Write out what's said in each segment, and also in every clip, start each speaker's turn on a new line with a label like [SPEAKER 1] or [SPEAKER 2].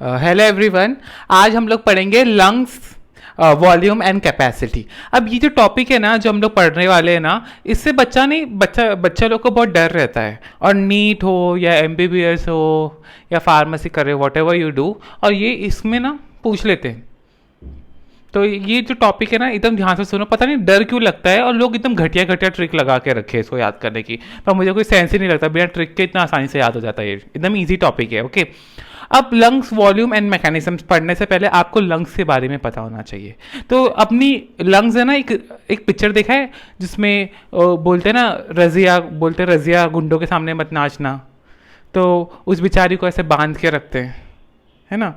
[SPEAKER 1] Hello everyone. आज हम लोग पढ़ेंगे लंग्स, वॉल्यूम एंड कैपेसिटी। अब ये जो टॉपिक है ना, जो हम लोग पढ़ने वाले हैं ना, इससे बच्चा लोग को बहुत डर रहता है। और नीट हो या एमबीबीएस हो या फार्मेसी कर रहे हो, वॉट एवर यू डू, और ये इसमें ना पूछ लेते हैं। तो ये जो टॉपिक है ना, एकदम ध्यान से सुनो। पता नहीं डर क्यों लगता है, और लोग एकदम घटिया घटिया ट्रिक लगा के रखे हैं इसको याद करने की, पर मुझे कोई सेंस ही नहीं लगता। बिना ट्रिक के इतना आसानी से याद हो जाता है। ये एकदम ईजी टॉपिक है। ओके, अब लंग्स, वॉल्यूम एंड मैकेनिज्म्स पढ़ने से पहले आपको लंग्स के बारे में पता होना चाहिए। तो अपनी लंग्स है ना, एक पिक्चर देखा है जिसमें बोलते हैं ना, रजिया गुंडों के सामने मत नाचना। तो उस बेचारी को ऐसे बांध के रखते हैं, है ना।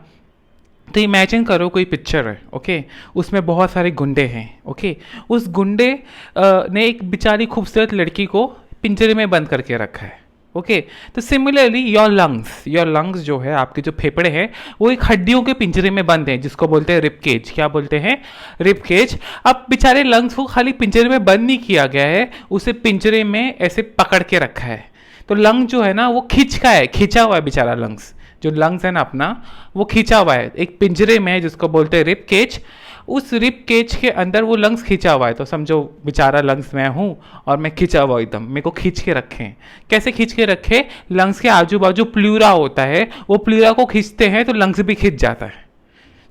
[SPEAKER 1] तो इमेजिन करो कोई पिक्चर है, ओके, उसमें बहुत सारे गुंडे हैं। ओके, उस गुंडे ने एक बेचारी खूबसूरत लड़की को पिंजरे में बंद करके रखा है। ओके, तो सिमिलरली योर लंग्स जो है, आपके जो फेफड़े हैं, वो एक हड्डियों के पिंजरे में बंद हैं, जिसको बोलते हैं रिब केज। क्या बोलते हैं? Rib cage. अब बेचारे लंग्स को खाली पिंजरे में बंद नहीं किया गया है, उसे पिंजरे में ऐसे पकड़ के रखा है। तो लंग जो है ना, वो खिंचा हुआ है बेचारा लंग्स। जो लंग्स है ना अपना, वो खींचा हुआ है एक पिंजरे में है, जिसको बोलते हैं रिब केज। उस रिब केज के अंदर वो लंग्स खींचा हुआ है। तो समझो बेचारा लंग्स मैं हूँ और मैं खींचा हुआ एकदम, मेरे को खींच के रखे। कैसे खींच के रखे? लंग्स के आजू बाजू प्लूरा होता है, वो प्लूरा को खींचते हैं तो लंग्स भी खींच जाता है।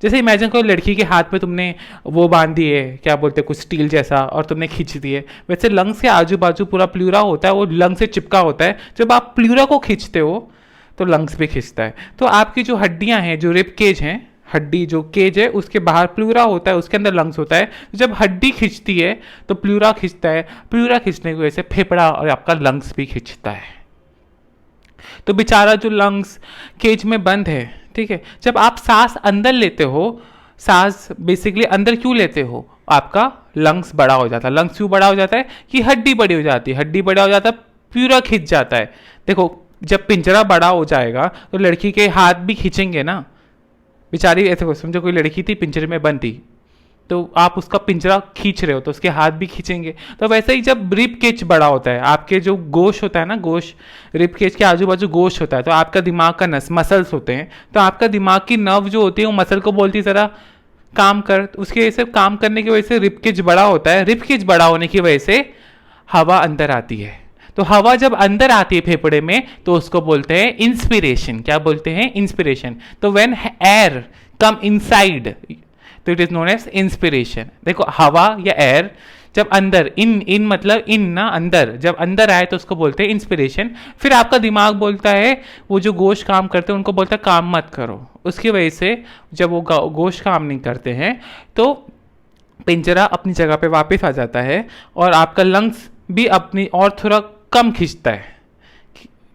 [SPEAKER 1] जैसे इमेजिन करो लड़की के हाथ में तुमने वो बांध दिए, क्या बोलते हैं, कुछ स्टील जैसा, और तुमने खींच दिए। वैसे लंग्स के आजू बाजू पूरा प्लूरा होता है, वो लंग से चिपका होता है। जब आप प्लूरा को खींचते हो तो लंग्स भी खींचता है। तो आपकी जो हड्डियां हैं, जो रिब केज हैं, हड्डी जो केज है उसके बाहर प्लूरा होता है, उसके अंदर लंग्स होता है। जब हड्डी खींचती है तो प्लूरा खींचता है, प्लूरा खींचने की वजह से फेफड़ा और आपका लंग्स भी खींचता है। तो बेचारा जो लंग्स केज में बंद है, ठीक है, जब आप सांस अंदर लेते हो, सांस बेसिकली अंदर क्यों लेते हो? आपका लंग्स बड़ा हो जाता है। लंग्स क्यों बड़ा हो जाता है? कि हड्डी बड़ी हो जाती है, हड्डी बड़ा हो जाता है, प्लूरा खींच जाता है। देखो, जब पिंजरा बड़ा हो जाएगा तो लड़की के हाथ भी खींचेंगे ना। बेचारी ऐसे समझो कोई लड़की थी पिंजरे में बंद थी, तो आप उसका पिंजरा खींच रहे हो तो उसके हाथ भी खींचेंगे। तो वैसे ही जब रिब केज बड़ा होता है, आपके जो गोश होता है ना, गोश, रिब केज के आजू बाजू गोश होता है, तो आपका दिमाग का मसल्स होते हैं। तो आपका दिमाग की नर्व जो होती है वो मसल को बोलती है जरा काम कर। उसकी वजह से काम करने की वजह से रिब केज बड़ा होता है। रिब केज बड़ा होने की वजह से हवा अंदर आती है। तो हवा जब अंदर आती है फेफड़े में तो उसको बोलते हैं इंस्पिरेशन। क्या बोलते हैं? इंस्पिरेशन। तो व्हेन एयर कम इनसाइड तो it is known as inspiration. देखो, हवा या एयर जब अंदर, इन मतलब इन ना, अंदर, जब अंदर आए तो उसको बोलते हैं इंस्पिरेशन। फिर आपका दिमाग बोलता है, वो जो गोश काम करते हैं उनको बोलता है काम मत करो। उसकी वजह से जब वो गोश काम नहीं करते हैं तो पिंजरा अपनी जगह पे वापस आ जाता है, और आपका लंग्स भी अपनी और थोड़ा कम खींचता है,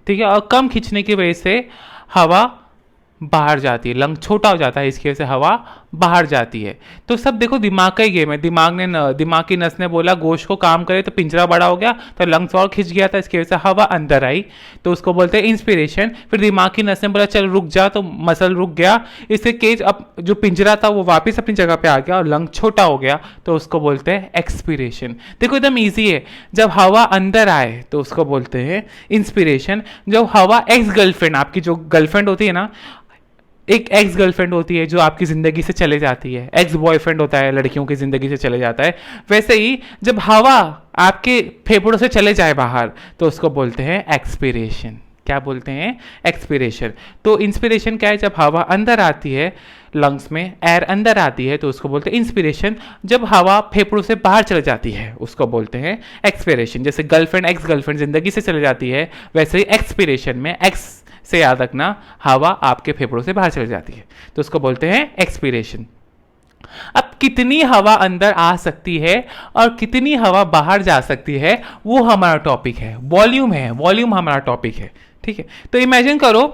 [SPEAKER 1] ठीक है। और कम खींचने की वजह से हवा बाहर जाती है, लंग छोटा हो जाता है, इसकी वजह से हवा बाहर जाती है। तो सब देखो दिमाग का ही गेम है। दिमाग की नस ने बोला गोश्त को काम करे तो पिंजरा बड़ा हो गया, तो लंग्स और खिंच गया था, इसकी वजह से हवा अंदर आई, तो उसको बोलते हैं इंस्पिरेशन। फिर दिमाग की नस ने बोला चल रुक जा, तो मसल रुक गया, इससे केज अब जो पिंजरा था वो वापस अपनी जगह पे आ गया और लंग छोटा हो गया, तो उसको बोलते हैं एक्सपीरेशन। देखो एकदम ईजी है। जब हवा अंदर आए तो उसको बोलते हैं इंस्पिरेशन। जब हवा एक्स गर्लफ्रेंड, आपकी जो गर्लफ्रेंड होती है ना, एक एक्स गर्लफ्रेंड होती है जो आपकी ज़िंदगी से चले जाती है, एक्स बॉयफ्रेंड होता है लड़कियों की ज़िंदगी से चले जाता है, वैसे ही जब हवा आपके फेफड़ों से चले जाए बाहर तो उसको बोलते हैं एक्सपीरेशन। क्या बोलते हैं? एक्सपीरेशन। तो इंस्पिरेशन क्या है? जब हवा अंदर आती है, लंग्स में एयर अंदर आती है तो उसको बोलते हैं इंस्पिरेशन। जब हवा फेफड़ों से बाहर चले जाती है उसको बोलते हैं एक्सपीरेशन। जैसे गर्लफ्रेंड, एक्स गर्लफ्रेंड ज़िंदगी से चले जाती है, वैसे ही एक्सपीरेशन में एक्स से याद रखना, हवा आपके फेफड़ों से बाहर चली जाती है तो उसको बोलते हैं एक्सपीरेशन। अब कितनी हवा अंदर आ सकती है और कितनी हवा बाहर जा सकती है, वो हमारा टॉपिक है, वॉल्यूम है, वॉल्यूम हमारा टॉपिक है, ठीक है। तो इमेजिन करो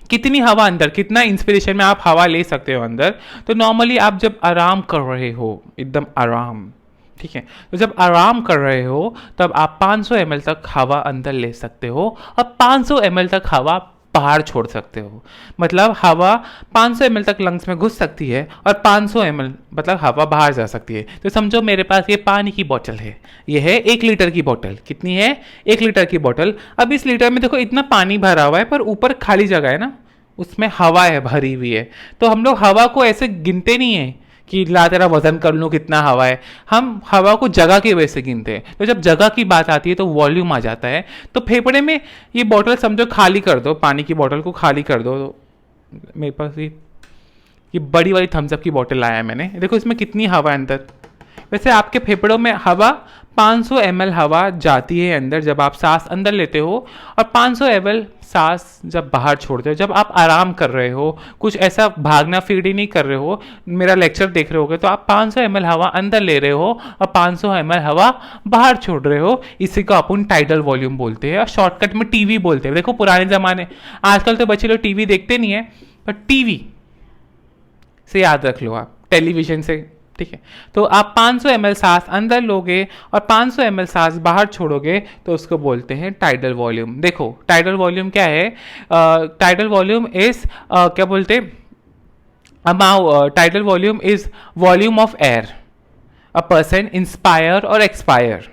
[SPEAKER 1] कितनी हवा अंदर, कितना इंस्पिरेशन में आप हवा ले सकते हो अंदर। तो नॉर्मली आप जब आराम कर रहे हो, एकदम आराम, ठीक है, तो जब आराम कर रहे हो तब आप 500 ml तक हवा अंदर ले सकते हो और 500 ml तक हवा बाहर छोड़ सकते हो। मतलब हवा 500 ml तक लंग्स में घुस सकती है और 500 ml मतलब हवा बाहर जा सकती है। तो समझो मेरे पास ये पानी की बोतल है, ये है 1 लीटर की बोतल। कितनी है? 1 लीटर की बोतल। अब इस लीटर में देखो इतना पानी भरा हुआ है पर ऊपर खाली जगह है ना, उसमें हवा है भरी हुई है। तो हम लोग हवा को ऐसे गिनते नहीं है कि ला तेरा वजन कर लूँ कितना हवा है, हम हवा को जगह की वजह से गिनते हैं। तो जब जगह की बात आती है तो वॉल्यूम आ जाता है। तो फेफड़े में ये बॉटल समझो खाली कर दो, पानी की बॉटल को खाली कर दो। तो मेरे पास ये बड़ी वाली थम्सअप की बॉटल लाया है मैंने, देखो इसमें कितनी हवा है अंदर। वैसे आपके फेफड़ों में हवा 500 ml हवा जाती है अंदर जब आप सांस अंदर लेते हो, और 500 ml सांस जब बाहर छोड़ते हो जब आप आराम कर रहे हो, कुछ ऐसा भागना फिरनी नहीं कर रहे हो, मेरा लेक्चर देख रहे होगे तो आप 500 ml हवा अंदर ले रहे हो और 500 ml हवा बाहर छोड़ रहे हो। इसी को अपन टाइडल वॉल्यूम बोलते हैं और शॉर्टकट में टीवी बोलते हैं। देखो पुराने ज़माने, आजकल तो बच्चे लोग टीवी देखते नहीं है, पर टीवी से याद रख लो आप, टेलीविजन से, ठीक है। तो आप 500 ml सांस अंदर लोगे और 500 ml सांस बाहर छोड़ोगे तो उसको बोलते हैं टाइडल वॉल्यूम। देखो टाइडल वॉल्यूम क्या है, टाइडल वॉल्यूम इज क्या बोलते tidal volume is volume of air a person inspire or expire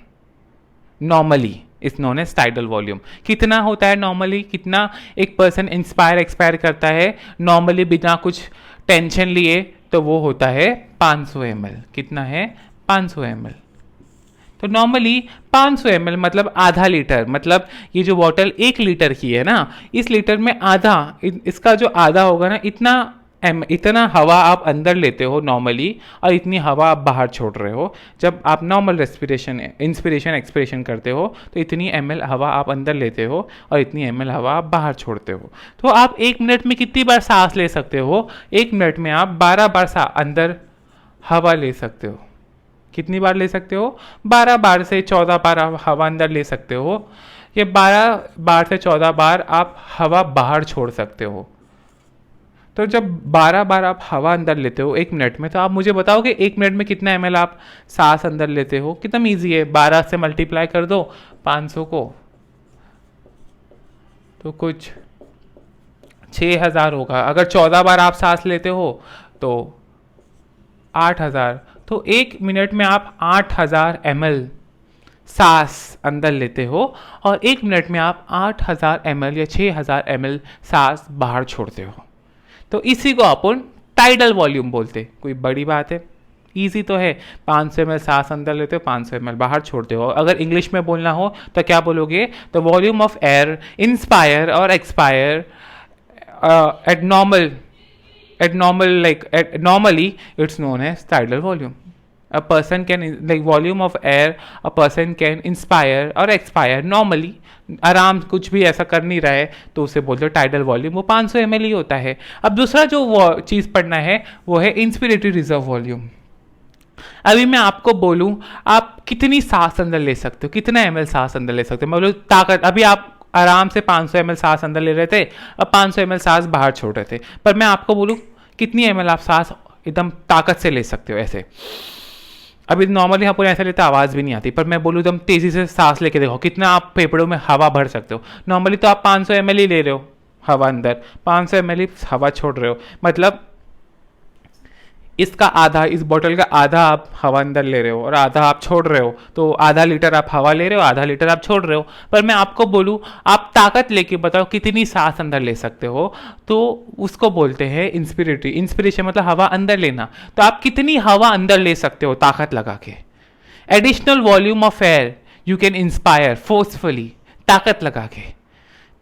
[SPEAKER 1] normally is known as tidal volume. कितना होता है नॉर्मली, कितना एक पर्सन इंस्पायर एक्सपायर करता है नॉर्मली बिना कुछ टेंशन लिए, तो वो होता है 500 ml। कितना है, 500 ml। तो नॉर्मली 500 ml मतलब आधा लीटर, मतलब ये जो बॉटल 1 लीटर की है ना, इस लीटर में आधा, इसका जो आधा होगा ना, इतना हवा आप अंदर लेते हो नॉर्मली और इतनी हवा आप बाहर छोड़ रहे हो। जब आप नॉर्मल रेस्पिरेशन इंस्पिरेशन एक्सपिरेशन करते हो तो इतनी ml हवा आप अंदर लेते हो और इतनी ml हवा आप बाहर छोड़ते हो। तो आप 1 मिनट में कितनी बार सांस ले सकते हो, 1 मिनट में आप 12 बार अंदर हवा ले सकते हो। कितनी बार ले सकते हो, 12 बार से 14 बार आप हवा अंदर ले सकते हो। ये 12 बार से 14 बार आप हवा बाहर छोड़ सकते हो। तो जब 12 बार आप हवा अंदर लेते हो 1 मिनट में, तो आप मुझे बताओ कि 1 मिनट में कितना ml आप सांस अंदर लेते हो। कितना ईजी है, 12 से मल्टीप्लाई कर दो 500 को, तो कुछ 6000 होगा। अगर 14 बार आप सांस लेते हो तो 8000। तो 1 मिनट में आप 8000 ml सांस अंदर लेते हो और 1 मिनट में आप 8000 ml या 6000 ml सांस बाहर छोड़ते हो। तो इसी को अपन टाइडल वॉल्यूम बोलते। कोई बड़ी बात है, इजी तो है। 500 ml सांस अंदर लेते हो, 500 ml बाहर छोड़ते हो। अगर इंग्लिश में बोलना हो तो क्या बोलोगे, the volume of air inspire or expire at normally it's known as tidal volume. A person can, like volume of air a person can inspire or expire normally, आराम कुछ भी ऐसा कर नहीं रहा है तो उसे बोलते हो टाइडल वॉल्यूम। वो 500 ml ही होता है। अब दूसरा जो चीज़ पढ़ना है वो है इंस्पिरेटरी रिजर्व वॉल्यूम। अभी मैं आपको बोलूं आप कितनी सांस अंदर ले सकते हो, कितना ml सांस अंदर ले सकते हो, मतलब ताकत। अभी आप आराम से 500 ml सांस अंदर ले रहे थे और 500 ml सांस बाहर छोड़ रहे थे, पर मैं आपको बोलूं कितनी ml आप सांस एकदम ताकत से ले सकते हो ऐसे। अभी नॉर्मली हम ऐसे लेते आवाज़ भी नहीं आती, पर मैं बोलूँ एकदम तेज़ी से सांस लेके देखो कितना आप फेफड़ों में हवा भर सकते हो। नॉर्मली तो आप 500 ml ही ले रहे हो हवा अंदर, 500 ml ही हवा छोड़ रहे हो, मतलब इसका आधा, इस बोतल का आधा आप हवा अंदर ले रहे हो और आधा आप छोड़ रहे हो। तो आधा लीटर आप हवा ले रहे हो, आधा लीटर आप छोड़ रहे हो। पर मैं आपको बोलूँ आप ताकत लेके बताओ कितनी सांस अंदर ले सकते हो, तो उसको बोलते हैं इंस्पिरेटरी। इंस्पिरेशन मतलब हवा अंदर लेना। तो आप कितनी हवा अंदर ले सकते हो ताकत लगा के। Additional volume of air you can inspire forcefully, ताकत लगा के,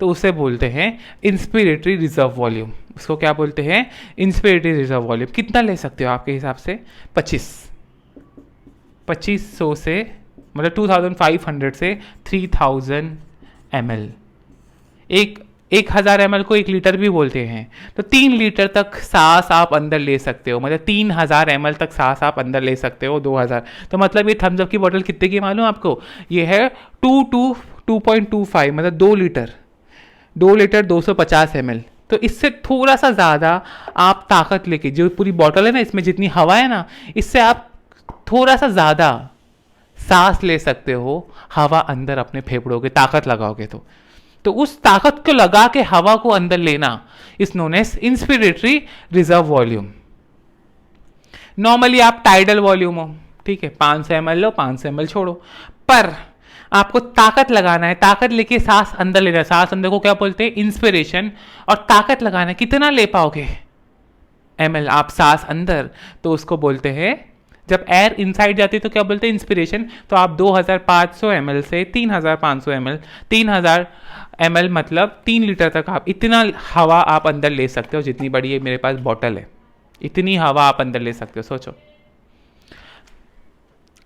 [SPEAKER 1] तो उसे बोलते हैं इंस्पिरेटरी रिजर्व वॉल्यूम। उसको क्या बोलते हैं, इंस्पिरेटरी रिजर्व वॉल्यूम। कितना ले सकते हो आपके हिसाब से, 2500 से, मतलब 2500 से 3000 ml। 1000 ml को 1 लीटर भी बोलते हैं। तो 3 लीटर तक सांस आप अंदर ले सकते हो, मतलब 3000 ml तक सांस आप अंदर ले सकते हो। 2000, तो मतलब ये थम्स अप की बोतल कितने की मालूम आपको, ये है 2.25, मतलब 2 लीटर 250 ml। तो इससे थोड़ा सा ज़्यादा आप ताकत लेके, जो पूरी बॉटल है ना इसमें जितनी हवा है ना, इससे आप थोड़ा सा ज़्यादा सांस ले सकते हो हवा अंदर अपने फेफड़ों के, ताकत लगाओगे तो उस ताकत को लगा के हवा को अंदर लेना is known as inspiratory reserve volume. Normally आप टाइडल वॉल्यूम हो, ठीक है, 500 ml लो, 500 ml छोड़ो। पर आपको ताकत लगाना है, ताकत लेके सांस अंदर लेना है। सांस अंदर को क्या बोलते हैं? इंस्पिरेशन। और ताकत लगाना है, कितना ले पाओगे ml आप सांस अंदर, तो उसको बोलते हैं, जब एयर इनसाइड जाती है तो क्या बोलते हैं? इंस्पिरेशन। तो आप 2500 ml से 3500 ml, 3000 ml मतलब 3 लीटर तक आप इतना हवा आप अंदर ले सकते हो। जितनी बड़ी है मेरे पास बॉटल है, इतनी हवा आप अंदर ले सकते हो, सोचो।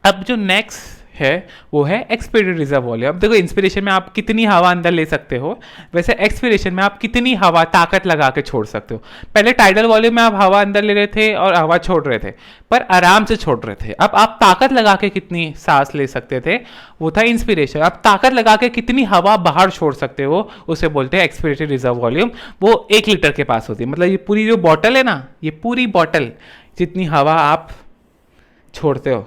[SPEAKER 1] अब जो नेक्स्ट है वो है एक्सपिरेटेड रिजर्व वॉल्यूम। अब देखो, इंस्पिरेशन में आप कितनी हवा अंदर ले सकते हो, वैसे एक्सपिरेशन में आप कितनी हवा ताकत लगा के छोड़ सकते हो। पहले टाइडल वॉल्यूम में आप हवा अंदर ले रहे थे और हवा छोड़ रहे थे, पर आराम से छोड़ रहे थे। अब आप ताकत लगा के कितनी सांस ले सकते थे, वो था इंस्पिरेशन। अब ताकत लगा के कितनी हवा बाहर छोड़ सकते हो, उसे बोलते हैं एक्सपिरेटेड रिजर्व वॉल्यूम। वो 1 लीटर के पास होती है। मतलब ये पूरी जो बॉटल है ना, ये पूरी बॉटल जितनी हवा आप छोड़ते हो।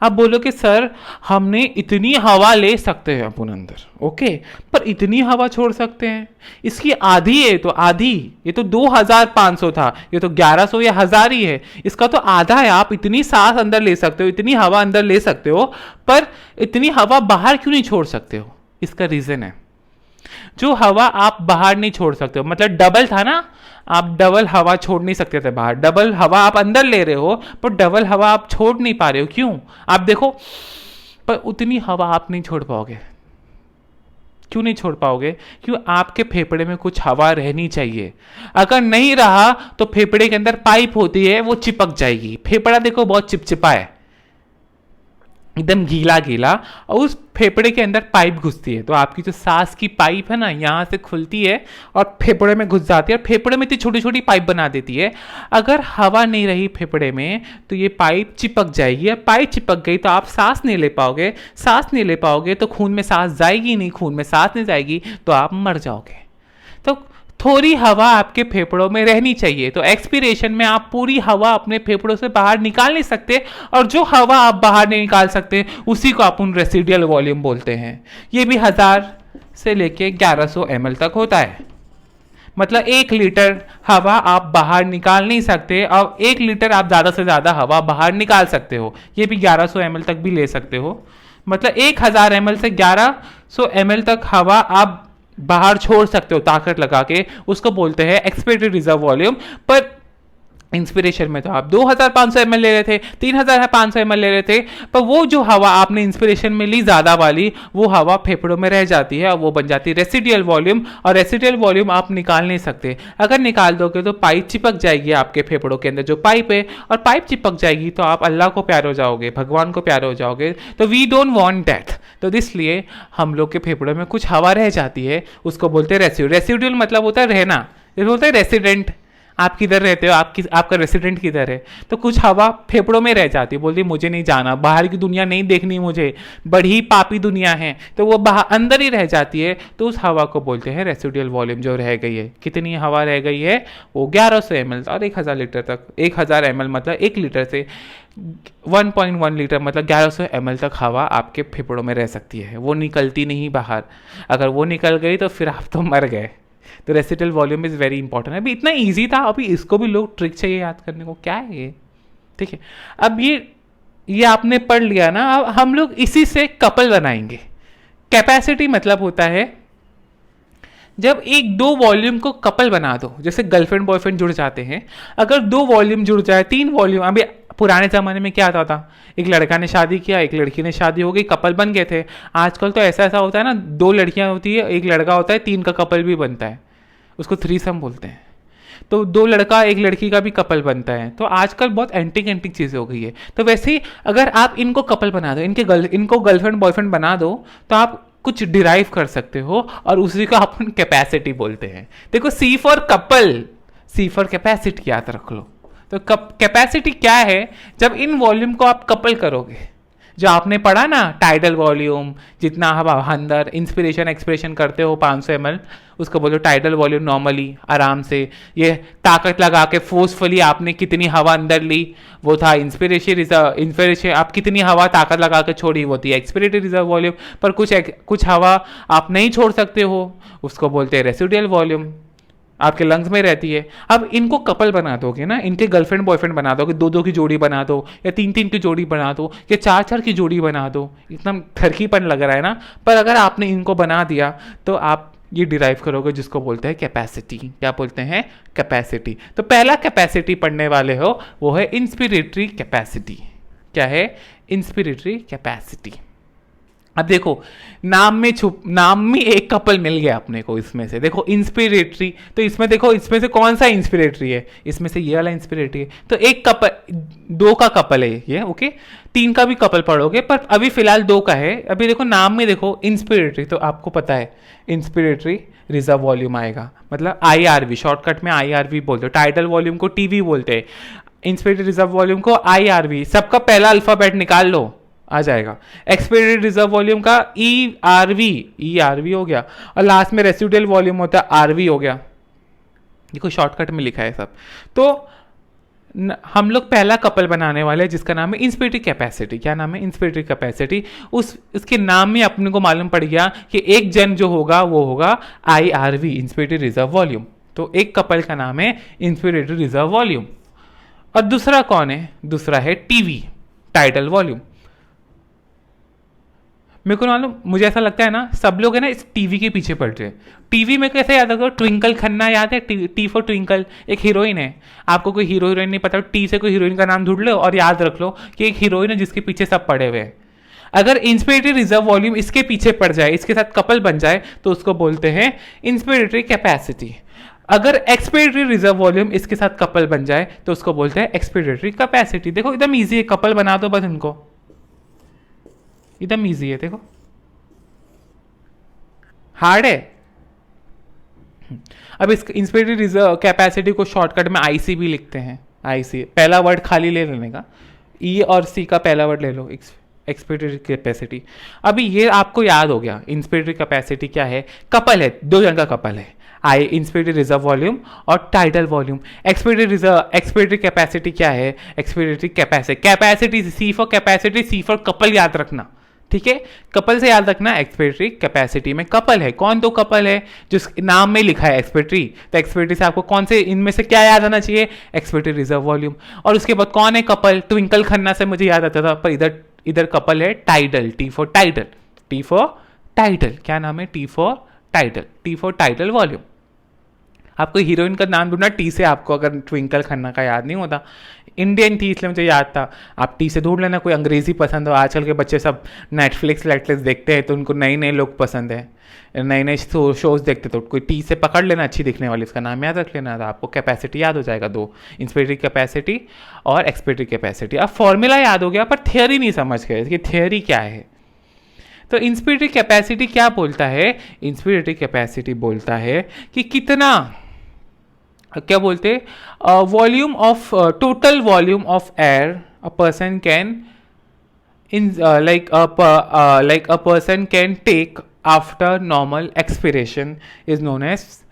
[SPEAKER 1] आप बोलो कि सर हमने इतनी हवा ले सकते हैं अपन अंदर, ओके, पर इतनी हवा छोड़ सकते हैं, इसकी आधी है। तो आधी, ये तो 2500 था, ये तो 1100 या 1000 ही है, इसका तो आधा है। आप इतनी सांस अंदर ले सकते हो, इतनी हवा अंदर ले सकते हो, पर इतनी हवा बाहर क्यों नहीं छोड़ सकते हो? इसका रीजन है, जो हवा आप बाहर नहीं छोड़ सकते हो, मतलब डबल था ना, आप डबल हवा छोड़ नहीं सकते थे बाहर। डबल हवा आप अंदर ले रहे हो, पर डबल हवा आप छोड़ नहीं पा रहे हो। क्यों? आप देखो, पर उतनी हवा आप नहीं छोड़ पाओगे। क्यों नहीं छोड़ पाओगे? क्यों? आपके फेफड़े में कुछ हवा रहनी चाहिए। अगर नहीं रहा तो फेफड़े के अंदर पाइप होती है, वो चिपक जाएगी। फेफड़ा देखो बहुत चिपचिपा है, एकदम गीला गीला, और उस फेफड़े के अंदर पाइप घुसती है। तो आपकी जो सांस की पाइप है ना, यहाँ से खुलती है और फेफड़े में घुस जाती है, और फेफड़े में इतनी छोटी छोटी पाइप बना देती है। अगर हवा नहीं रही फेफड़े में तो ये पाइप चिपक जाएगी, और पाइप चिपक गई तो आप सांस नहीं ले पाओगे। सांस नहीं ले पाओगे तो खून में सांस जाएगी नहीं, खून में सांस नहीं जाएगी तो आप मर जाओगे। तो थोड़ी हवा आपके फेफड़ों में रहनी चाहिए। तो एक्सपीरेशन में आप पूरी हवा अपने फेफड़ों से बाहर निकाल नहीं सकते, और जो हवा आप बाहर नहीं निकाल सकते उसी को अपन रेसिडुअल वॉल्यूम बोलते हैं। ये भी 1000 से लेके 1100 ml तक होता है। मतलब 1 लीटर हवा आप बाहर निकाल नहीं सकते, और 1 लीटर आप ज़्यादा से ज़्यादा हवा बाहर निकाल सकते हो। ये भी 1100 ml तक भी ले सकते हो। मतलब 1000 ml से 1100 ml तक हवा आप बाहर छोड़ सकते हो ताकत लगा के, उसको बोलते हैं एक्सपिरेटेड रिजर्व वॉल्यूम। पर इंस्पिरेशन में तो आप 2500 ml ले रहे थे, 3500 ml ले रहे थे, पर वो जो हवा आपने इंस्पिरेशन में ली ज़्यादा वाली, वो हवा फेफड़ों में रह जाती है और वो बन जाती है रेसिडुअल वॉल्यूम। और रेसिडुअल वॉल्यूम आप निकाल नहीं सकते। अगर निकाल दोगे तो पाइप चिपक जाएगी आपके फेफड़ों के अंदर, जो पाइप है, और पाइप चिपक जाएगी तो आप अल्लाह को प्यारे हो जाओगे, भगवान को प्यारे हो जाओगे। तो वी डोंट वांट दैट। तो इसलिए हम लोग के फेफड़ों में कुछ हवा रह जाती है, उसको बोलते हैं रेसिडुअल। रेसिडुअल मतलब होता है रहना, ये बोलते हैं रेसिडेंट। आप किधर रहते हो, आपका रेसिडेंट किधर है, तो कुछ हवा फेफड़ों में रह जाती है। बोलती मुझे नहीं जाना, बाहर की दुनिया नहीं देखनी मुझे, बड़ी पापी दुनिया है, तो वो बाहर अंदर ही रह जाती है। तो उस हवा को बोलते हैं रेसिडुअल वॉल्यूम। जो रह गई है, कितनी हवा रह गई है, वो 1100 ml और 1000 लीटर तक। 1000 ml मतलब 1 लीटर से 1.1 लीटर मतलब 1100 ml तक हवा आपके फेफड़ों में रह सकती है। वो निकलती नहीं बाहर। अगर वो निकल गई तो फिर आप तो मर गए। तो residual volume is very important. अभी इतना इजी था, अभी इसको भी लोग ट्रिक चाहिए याद करने को, क्या है ये? ठीक है, अब ये आपने पढ़ लिया ना। अब हम लोग इसी से कपल बनाएंगे। कैपेसिटी मतलब होता है जब 1-2 वॉल्यूम को कपल बना दो, जैसे गर्लफ्रेंड बॉयफ्रेंड जुड़ जाते हैं। अगर 2 वॉल्यूम जुड़ जाए, 3 वॉल्यूम, अभी पुराने ज़माने में क्या आता था, एक लड़का ने शादी किया, एक लड़की ने शादी हो गई, कपल बन गए थे। आजकल तो ऐसा होता है ना, 2 लड़कियां होती है, एक लड़का होता है, 3 का कपल भी बनता है, उसको थ्रीसम बोलते हैं। तो 2 लड़का 1 लड़की का भी कपल बनता है। तो आजकल बहुत एंटिक चीज़ें हो गई है। तो वैसे ही अगर आप इनको कपल बना दो, इनको गर्लफ्रेंड बॉयफ्रेंड बना दो, तो आप कुछ डिराइव कर सकते हो, और उसी को अपन कैपेसिटी बोलते हैं। देखो, C for couple, C for capacity याद रख लो। तो कैपेसिटी क्या है? जब इन वॉल्यूम को आप कपल करोगे, जो आपने पढ़ा ना, टाइडल वॉल्यूम, जितना हवा अंदर इंस्पिरेशन एक्सपिरेशन करते हो 500 ml, उसको बोलो टाइडल वॉल्यूम। नॉर्मली आराम से, ये ताकत लगा के फोर्सफुली आपने कितनी हवा अंदर ली, वो था इंस्पिरेशन। आप कितनी हवा ताकत लगा के छोड़ी, वो थी एक्सपिरेटरी रिजर्व वॉल्यूम। पर कुछ हवा आप नहीं छोड़ सकते हो, उसको बोलते हैं रेसिडुअल वॉल्यूम। आपके लंग्स में रहती है। अब इनको कपल बना दोगे ना, इनके गर्लफ्रेंड बॉयफ्रेंड बना दोगे, दो दो की जोड़ी बना दो, या तीन तीन की जोड़ी बना दो, या चार चार की जोड़ी बना दो, इतना ठरकीपन लग रहा है ना। पर अगर आपने इनको बना दिया तो आप ये डिराइव करोगे जिसको बोलते हैं कैपेसिटी। क्या बोलते हैं? कैपेसिटी। तो पहला कैपेसिटी पढ़ने वाले हो वो है इंस्पिरेटरी कैपेसिटी। क्या है? Inspiratory capacity. अब देखो, नाम में एक कपल मिल गया अपने को इसमें से। देखो इंस्पिरेटरी, तो इसमें देखो इसमें से कौन सा इंस्पिरेटरी है? इसमें से ये वाला इंस्पिरेटरी है। तो एक कपल, दो का कपल है ये, ओके। तीन का भी कपल पढ़ोगे, पर अभी फिलहाल दो का है। अभी देखो नाम में देखो इंस्पिरेटरी, तो आपको पता है इंस्पिरेटरी रिजर्व वॉल्यूम आएगा, मतलब IRV, शॉर्टकट में IRV बोलते हैं। टाइडल वॉल्यूम को TV बोलते हैं, इंस्पिरेटरी रिजर्व वॉल्यूम को IRV। सबका पहला अल्फाबेट निकाल लो, आ जाएगा। एक्सपेक्टेड रिजर्व वॉल्यूम का ERV हो गया, और लास्ट में रेसिडुअल वॉल्यूम होता है RV हो गया। देखो शॉर्टकट में लिखा है सब। तो हम लोग पहला कपल बनाने वाले हैं जिसका नाम है इंस्पिरेटरी कैपेसिटी। क्या नाम है? Inspiratory capacity. उसके नाम में अपने को मालूम पड़ गया कि एक जन जो होगा वो होगा IRV, इंस्पिरेटरी रिजर्व वॉल्यूम। तो एक कपल का नाम है इंस्पिरेटरी रिजर्व वॉल्यूम। और दूसरा कौन है? दूसरा है TV, टाइडल वॉल्यूम। मेरे को मालूम, मुझे ऐसा लगता है ना सब लोग है ना इस टीवी के पीछे पड़ रहे हैं। टीवी में कैसे याद रखो? ट्विंकल खन्ना याद है? टी फॉर ट्विंकल, एक हीरोइन है। आपको कोई हीरो हीरोइन नहीं पता, टी से कोई हीरोइन का नाम ढूंढ लो और याद रख लो कि एक हीरोइन है जिसके पीछे सब पड़े हुए हैं। अगर इंस्पिरेटरी रिजर्व वॉल्यूम इसके पीछे पड़ जाए, इसके साथ कपल बन जाए, तो उसको बोलते हैं इंस्पिरेटरी कैपेसिटी। अगर एक्सपिरेटरी रिजर्व वॉल्यूम इसके साथ कपल बन जाए तो उसको बोलते हैं एक्सपिरेटरी कैपेसिटी। देखो एकदम ईजी है, कपल बना दो बस इनको, एकदम ईजी है। देखो हार्ड है। अब इस इंस्पिरेटरी रिजर्व कैपेसिटी को शॉर्टकट में IC भी लिखते हैं। IC पहला वर्ड खाली ले लेने का, E और C का पहला वर्ड ले लो, एक्सपिरेटरी कैपेसिटी। अभी ये आपको याद हो गया इंस्पिरेटरी कैपेसिटी क्या है? कपल है, दो जन का कपल है, इंस्पिरेटरी रिजर्व वॉल्यूम और टाइडल वॉल्यूम। एक्सपिरेटरी कैपेसिटी क्या है? Expiratory capacity C for capacity, C for couple याद रखना, ठीक है। कपल से याद रखना, एक्सपिरेटरी कैपेसिटी में कपल है। कौन दो कपल है? जो नाम में लिखा है एक्सपिरेटरी, तो एक्सपिरेटरी से आपको कौन से इनमें से क्या याद आना चाहिए? Expiratory reserve volume. और उसके बाद कौन है कपल? ट्विंकल खन्ना से मुझे याद आता था, पर इधर कपल है tidal, T for tidal, T for tidal. क्या नाम है? T for tidal, T for tidal volume. आपको हीरोइन का नाम ढूंढना T से, आपको अगर ट्विंकल खन्ना का याद नहीं होता, इंडियन थी इसलिए मुझे याद था। आप T से ढूंढ लेना, कोई अंग्रेजी पसंद हो। आजकल के बच्चे सब नेटफ्लिक्स देखते हैं, तो उनको नए नए लोग पसंद है, नए नए शोज देखते, तो कोई T से पकड़ लेना अच्छी दिखने वाली, इसका नाम याद रख लेना था। आपको कैपेसिटी याद हो जाएगा, दो, इंस्पिरेटरी कैपेसिटी और एक्सपिरेटरी कैपेसिटी। अब फॉर्मूला याद हो गया, पर थियोरी नहीं समझ गए कि थियोरी क्या है। तो इंस्पिरेटरी कैपेसिटी क्या बोलता है? इंस्पिरेटरी कैपेसिटी बोलता है कि कितना, क्या बोलते हैं, volume of, total volume of air a person can like a person can take after normal expiration is known as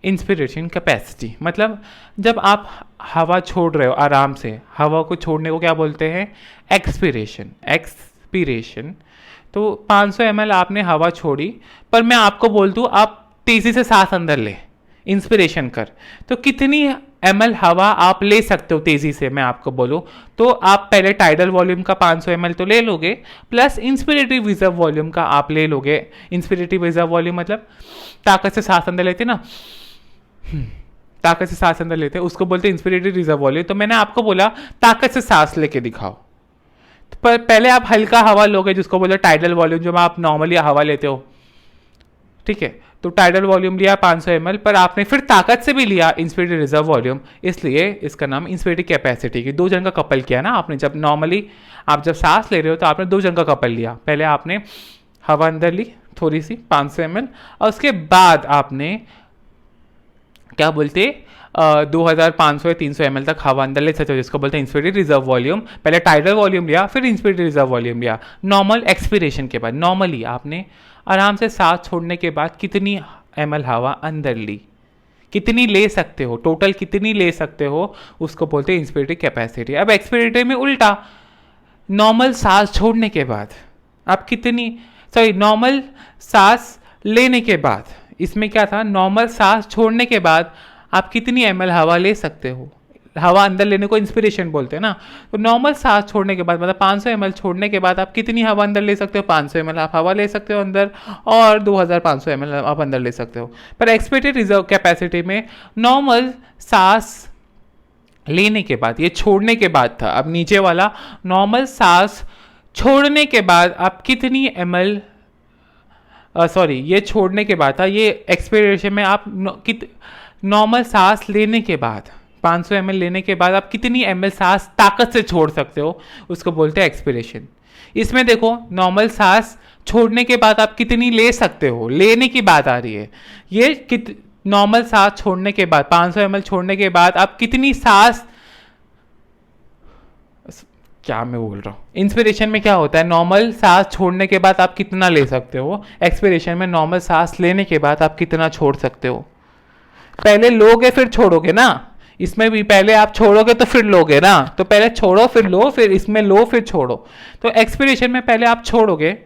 [SPEAKER 1] inspiration capacity. मतलब जब आप हवा छोड़ रहे हो आराम से, हवा को छोड़ने को क्या बोलते हैं? एक्सपीरेशन। तो 500 ml आपने हवा छोड़ी, पर मैं आपको बोल दूँ आप तेज़ी से सांस अंदर ले, इंस्पिरेशन कर, तो कितनी ml हवा आप ले सकते हो तेज़ी से? मैं आपको बोलूँ तो आप पहले टाइडल वॉल्यूम का 500 ml तो ले लोगे, प्लस इंस्पिरेटरी रिजर्व वॉल्यूम का आप ले लोगे। इंस्पिरेटरी रिजर्व वॉल्यूम मतलब ताकत से सांस अंदर लेते ना, ताकत से सांस अंदर लेते, उसको बोलते हैं इंस्पिरेटरी रिजर्व वॉल्यूम। तो मैंने आपको बोला ताकत से सांस लेके दिखाओ, तो पर पहले आप हल्का हवा लोगे जिसको बोलते टाइडल वॉल्यूम, जो आप नॉर्मली हवा लेते हो, ठीक है। तो टाइडल वॉल्यूम लिया 500 ml, पर आपने फिर ताकत से भी लिया इंस्पिरेटरी रिजर्व वॉल्यूम, इसलिए इसका नाम इंस्पिरेटरी कैपेसिटी की। दो जन का कपल किया ना आपने। जब नॉर्मली आप जब सांस ले रहे हो तो आपने दो जन का कपल लिया, पहले आपने हवा अंदर ली थोड़ी सी 500 ml, और उसके बाद आपने क्या बोलते 2500 या 300 ml तक हवा अंदर ले सकते हो, जिसको बोलते हैं इंस्पिरेटरी रिजर्व वॉल्यूम। पहले टाइडल वॉल्यूम लिया, फिर इंस्पिरेटरी रिजर्व वॉल्यूम लिया। नॉर्मल एक्सपिरेशन के बाद, नॉर्मली आपने आराम से सांस छोड़ने के बाद कितनी ml हवा अंदर ली, कितनी ले सकते हो, टोटल कितनी ले सकते हो, उसको बोलते हैं इंस्पिरेटरी कैपेसिटी। अब एक्सपिरेटरी में उल्टा, नॉर्मल सांस छोड़ने के बाद आप कितनी, नॉर्मल सांस लेने के बाद, इसमें क्या था, नॉर्मल सांस छोड़ने के बाद आप कितनी ml हवा ले सकते हो। हवा अंदर लेने को इंस्पिरेशन बोलते हैं ना। तो नॉर्मल सांस छोड़ने के बाद मतलब 500 ml छोड़ने के बाद आप कितनी हवा अंदर ले सकते हो, 500 ml आप हवा ले सकते हो अंदर, और 2500 ml आप अंदर ले सकते हो। पर एक्सपेक्टेड रिजर्व कैपेसिटी में नॉर्मल सांस लेने के बाद, ये छोड़ने के बाद था, अब नीचे वाला नॉर्मल सांस छोड़ने के बाद आप कितनी ml, सॉरी ये छोड़ने के बाद था, ये एक्सपिरेशन में आप नॉर्मल सांस लेने के बाद 500 ml लेने के बाद आप कितनी ml सांस ताकत से छोड़ सकते हो, उसको बोलते हैं एक्सपिरेशन। इसमें देखो नॉर्मल सांस छोड़ने के बाद आप कितनी ले सकते हो, लेने की बात आ रही है। ये नॉर्मल सांस छोड़ने के बाद 500 ml छोड़ने के बाद आप कितनी सांस, क्या मैं बोल रहा हूँ, इंस्पिरेशन में क्या होता है, नॉर्मल सांस छोड़ने के बाद आप कितना ले सकते हो, एक्सपिरेशन में नॉर्मल सांस लेने के बाद आप कितना छोड़ सकते हो। पहले लोगे फिर छोड़ोगे ना, इसमें भी पहले आप छोड़ोगे तो फिर लोगे ना, तो पहले छोड़ो फिर लो, फिर इसमें लो फिर छोड़ो। तो एक्सपिरेशन में पहले आप छोड़ोगे,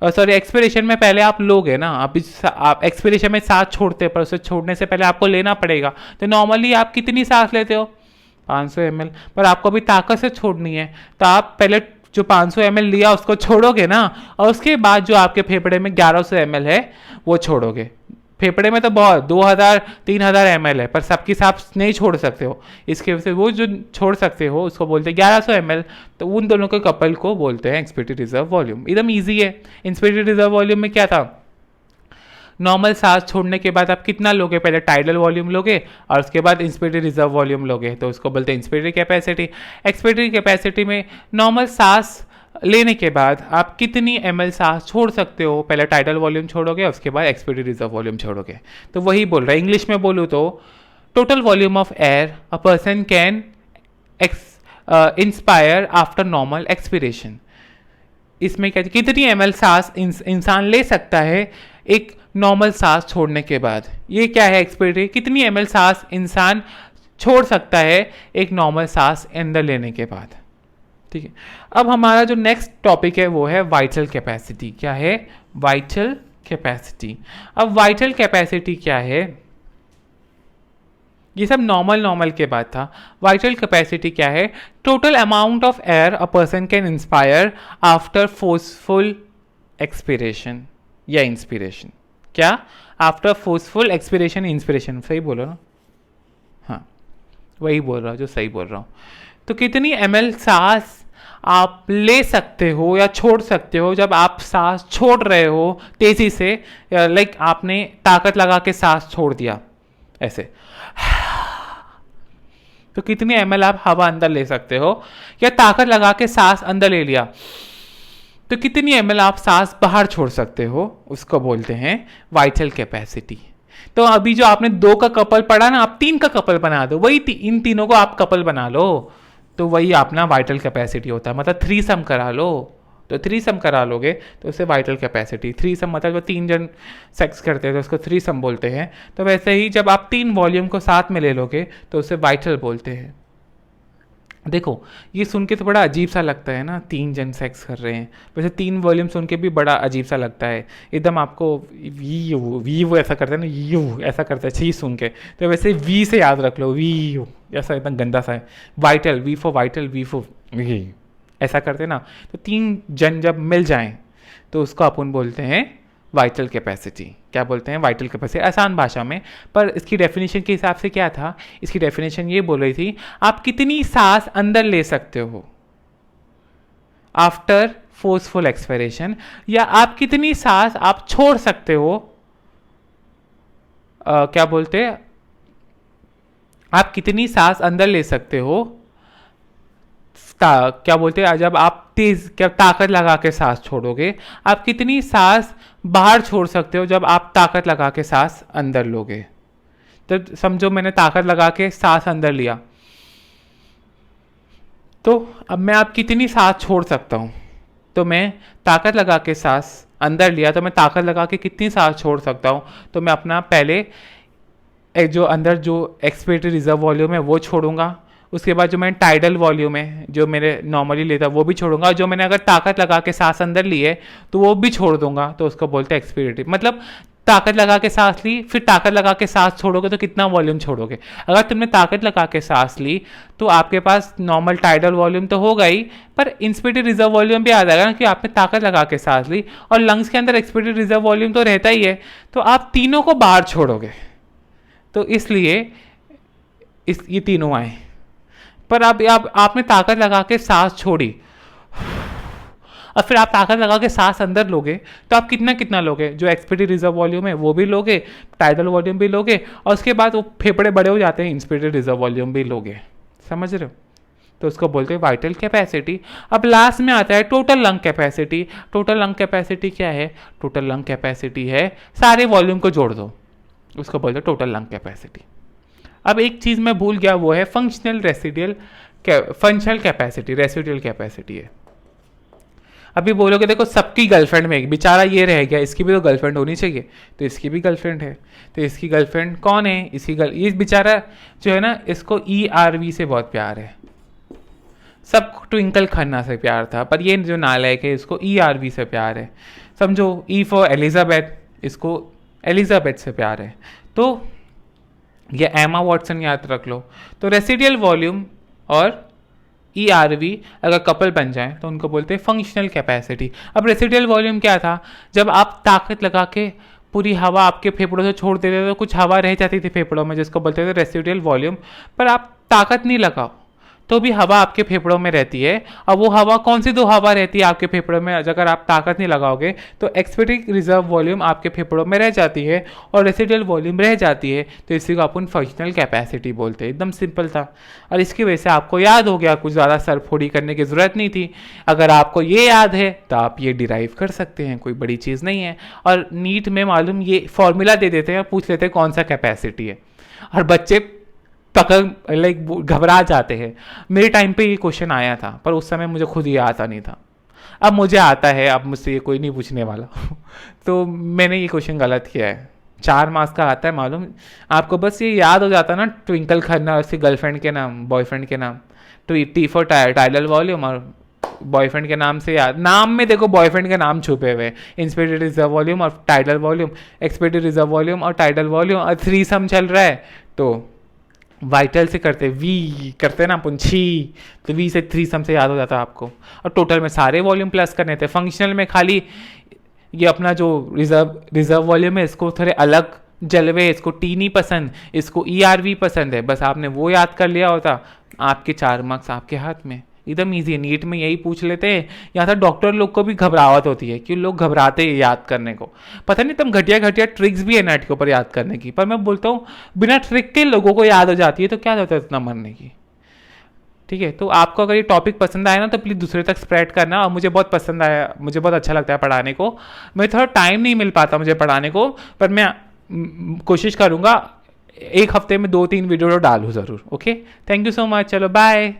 [SPEAKER 1] सॉरी एक्सपिरेशन में पहले आप लोगे ना, आप एक्सपिरेशन में सांस छोड़ते हैं पर उसे छोड़ने से पहले आपको लेना पड़ेगा। तो नॉर्मली आप कितनी सांस लेते हो, 500 ml, पर आपको भी ताकत से छोड़नी है, तो आप पहले जो 500 ml लिया उसको छोड़ोगे ना, और उसके बाद जो आपके फेफड़े में 1100 ml है वो छोड़ोगे। फेफड़े में तो बहुत 2000-3000 ml है, पर सबकी सांस नहीं छोड़ सकते हो, इसके वजह से वो जो छोड़ सकते हो उसको बोलते हैं 1100 ml। तो उन दोनों के कपल को बोलते हैं एक्सपेक्टेड रिजर्व वॉल्यूम। एकदम ईजी है। एक्सपेक्टेड रिजर्व वॉल्यूम में क्या था, नॉर्मल सांस छोड़ने के बाद आप कितना लोगे, पहले टाइडल वॉल्यूम लोगे और उसके बाद इंस्पिरेटरी रिजर्व वॉल्यूम लोगे, तो उसको बोलते हैं इंस्पिरेटरी कैपेसिटी। एक्सपिरेटरी कैपेसिटी में नॉर्मल सांस लेने के बाद आप कितनी ml सांस छोड़ सकते हो, पहले टाइडल वॉल्यूम छोड़ोगे उसके बाद एक्सपिरेटरी रिजर्व वॉल्यूम छोड़ोगे। तो वही बोल रहा है, इंग्लिश में बोलूँ तो total volume of air a person can inspire after normal expiration. इसमें क्या, कितनी ml सांस इंसान ले सकता है एक नॉर्मल सांस छोड़ने के बाद। ये क्या है एक्सपिरेटरी, कितनी ml सांस इंसान छोड़ सकता है एक नॉर्मल सांस अंदर लेने के बाद। ठीक है, अब हमारा जो नेक्स्ट टॉपिक है वो है वाइटल कैपेसिटी। क्या है, वाइटल कैपेसिटी। अब वाइटल कैपेसिटी क्या है, ये सब नॉर्मल के बाद था। वाइटल कैपेसिटी क्या है, total amount of air a person can inspire after forceful expiration या इंस्पिरेशन। क्या, आफ्टर फोर्सफुल एक्सपिरेशन इंस्पिरेशन, सही बोलो ना, हाँ वही बोल रहा हूँ जो सही बोल रहा हूँ। तो कितनी ml सांस आप ले सकते हो या छोड़ सकते हो जब आप सांस छोड़ रहे हो तेजी से, लाइक आपने ताकत लगा के सांस छोड़ दिया ऐसे, तो कितनी ml आप हवा अंदर ले सकते हो, या ताकत लगा के सांस अंदर ले लिया तो कितनी ml आप सांस बाहर छोड़ सकते हो, उसको बोलते हैं वाइटल कैपेसिटी। तो अभी जो आपने 2 का कपल पढ़ा ना, आप 3 का कपल बना दो, वही इन तीनों को आप कपल बना लो, तो वही अपना वाइटल कैपेसिटी होता है। मतलब 3 सम करा लो, तो 3 सम करा लोगे तो उसे वाइटल कैपेसिटी। 3 सम मतलब जो 3 जन सेक्स करते हैं तो उसको 3 सम बोलते हैं। तो वैसे ही जब आप 3 वॉल्यूम को साथ में ले लोगे तो उसे वाइटल बोलते हैं। देखो ये सुन के तो बड़ा अजीब सा लगता है ना, 3 जन सेक्स कर रहे हैं, वैसे 3 वॉल्यूम सुन के भी बड़ा अजीब सा लगता है, एकदम आपको वी वो ऐसा करते हैं ना, यू ऐसा करते हैं छी सुन के, तो वैसे वी से याद रख लो, वी यू ऐसा एकदम गंदा सा है। Vital, V for vital, V for V, ऐसा करते हैं ना। तो 3 जन जब मिल जाएं तो उसको अपन बोलते हैं वाइटल कैपेसिटी। क्या बोलते हैं, वाइटल कैपेसिटी, आसान भाषा में। पर इसकी डेफिनेशन के हिसाब से क्या था, इसकी डेफिनेशन ये बोल रही थी आप कितनी सांस अंदर ले सकते हो आफ्टर फोर्सफुल एक्सपिरेशन, या आप कितनी सांस आप छोड़ सकते हो, क्या बोलते हैं, आप कितनी सांस अंदर ले सकते हो, क्या बोलते हैं, जब आप तेज क्या ताकत लगा के सांस छोड़ोगे, आप कितनी सांस बाहर छोड़ सकते हो जब आप ताकत लगा के सांस अंदर लोगे। तो समझो मैंने ताकत लगा के सांस अंदर लिया, तो अब मैं आप कितनी सांस छोड़ सकता हूँ, तो मैं ताकत लगा के सांस अंदर लिया तो मैं ताकत लगा के कितनी सांस छोड़ सकता हूँ, तो मैं अपना पहले जो अंदर जो एक्सपिरेटरी रिजर्व वॉल्यूम है वो छोड़ूंगा, उसके बाद जो मैंने टाइडल वॉल्यूम है जो मेरे नॉर्मली लेता वो भी छोड़ूंगा, जो मैंने अगर ताकत लगा के सांस अंदर ली है तो वो भी छोड़ दूंगा, तो उसको बोलते हैं एक्सपिरेटरी। मतलब ताकत लगा के सांस ली, फिर ताकत लगा के सांस छोड़ोगे तो कितना वॉल्यूम छोड़ोगे? अगर तुमने ताकत लगा के सांस ली तो आपके पास नॉर्मल टाइडल वॉल्यूम तो होगा ही, पर इंस्पिरेटेड रिजर्व वॉल्यूम भी आ जाएगा ना, कि आपने ताकत लगा के सांस ली, और लंग्स के अंदर एक्सपिरेटेड रिजर्व वॉल्यूम तो रहता ही है, तो आप तीनों को बाहर छोड़ोगे। तो इसलिए ये तीनों आए। पर अब आपने ताकत लगा के सांस छोड़ी और फिर आप ताकत लगा के सांस अंदर लोगे, तो आप कितना लोगे? जो एक्सपिरेटेड रिजर्व वॉल्यूम है वो भी लोगे, टाइडल वॉल्यूम भी लोगे, और उसके बाद वो फेफड़े बड़े हो जाते हैं, इंस्पिरेटेड रिजर्व वॉल्यूम भी लोगे। समझ रहे हो? तो उसको बोलते हैं वाइटल कैपेसिटी। अब लास्ट में आता है total lung capacity. Total lung capacity क्या है? टोटल लंग कैपेसिटी है सारे वॉल्यूम को जोड़ दो, उसको बोलते हैं टोटल लंग कैपेसिटी। अब एक चीज़ मैं भूल गया, वो है फंक्शनल कैपेसिटी, रेसिडुअल कैपेसिटी है। अभी बोलोगे देखो सबकी गर्लफ्रेंड में एक बेचारा ये रह गया, इसकी भी तो गर्लफ्रेंड होनी चाहिए, तो इसकी भी गर्लफ्रेंड है, तो इसकी गर्लफ्रेंड कौन है? ये बेचारा जो है ना, इसको ERV से बहुत प्यार है, सब ट्विंकल खन्ना से प्यार था, पर ये जो नालायक है इसको ERV से प्यार है। समझो E फॉर एलिजाबेथ, इसको एलिजाबेथ से प्यार है, तो ये एमा वॉटसन याद रख लो। तो रेसिडियल वॉल्यूम और ERV अगर कपल बन जाए तो उनको बोलते हैं फंक्शनल कैपेसिटी। अब रेसिडियल वॉल्यूम क्या था? जब आप ताकत लगा के पूरी हवा आपके फेफड़ों से छोड़ देते थे तो कुछ हवा रह जाती थी फेफड़ों में, जिसको बोलते थे रेसिडियल वॉल्यूम। पर आप ताकत नहीं लगाओ तो भी हवा आपके फेफड़ों में रहती है। अब वो हवा कौन सी? दो हवा रहती है आपके फेफड़ों में, अगर आप ताकत नहीं लगाओगे तो एक्सपिरेटेड रिजर्व वॉल्यूम आपके फेफड़ों में रह जाती है और रेसिडुअल वॉल्यूम रह जाती है, तो इसी को अपन फंक्शनल कैपेसिटी बोलते हैं। एकदम सिंपल था, और इसकी वजह से आपको याद हो गया, कुछ ज़्यादा सरफोड़ी करने की ज़रूरत नहीं थी। अगर आपको ये याद है तो आप ये डिराइव कर सकते हैं, कोई बड़ी चीज़ नहीं है। और नीट में मालूम ये फॉर्मूला दे देते हैं और पूछ लेते हैं कौन सा कैपेसिटी है, और बच्चे घबरा जाते हैं। मेरे टाइम पे ये क्वेश्चन आया था, पर उस समय मुझे खुद ये आता नहीं था। अब मुझे आता है, अब मुझसे ये कोई नहीं पूछने वाला तो मैंने ये क्वेश्चन गलत किया है। 4 मार्क्स का आता है मालूम आपको, बस ये याद हो जाता ना, ट्विंकल खन्ना उसकी गर्लफ्रेंड के नाम, बॉयफ्रेंड के नाम, तो T फॉर टाइडल वॉल्यूम, और बॉयफ्रेंड के नाम से याद, नाम में देखो बॉयफ्रेंड के नाम छुपे हुए, इंस्पिरेटेड रिजर्व वॉल्यूम और टाइडल वॉल्यूम, एक्सपिरेटेड रिजर्व वॉल्यूम और टाइडल वॉल्यूम, और 3 सम चल रहा है, तो वाइटल से करते वी करते ना अपन छी, तो वी से 3 सम से याद हो जाता है आपको। और टोटल में सारे वॉल्यूम प्लस करने थे। फंक्शनल में खाली ये अपना जो रिजर्व वॉल्यूम है, इसको थोड़े अलग जलवे, इसको T नहीं पसंद, इसको ERV पसंद है, बस आपने वो याद कर लिया होता, आपके 4 मार्क्स आपके हाथ में। एकदम ईजी है, नीट में यही पूछ लेते हैं। यहाँ तक डॉक्टर लोग को भी घबराहट होती है, क्यों लोग घबराते हैं याद करने को, पता नहीं तुम घटिया ट्रिक्स भी है नेट के ऊपर याद करने की, पर मैं बोलता हूँ बिना ट्रिक के लोगों को याद हो जाती है, तो क्या होता है इतना मरने की। ठीक है, तो आपको अगर ये टॉपिक पसंद आया ना तो प्लीज़ दूसरे तक स्प्रेड करना। और मुझे बहुत पसंद आया, मुझे बहुत अच्छा लगता है पढ़ाने को। मैं थोड़ा टाइम नहीं मिल पाता मुझे पढ़ाने को, पर मैं कोशिश करूँगा 1 हफ्ते में 2-3 वीडियो डालूँ ज़रूर। Okay, thank you so much, चलो बाय।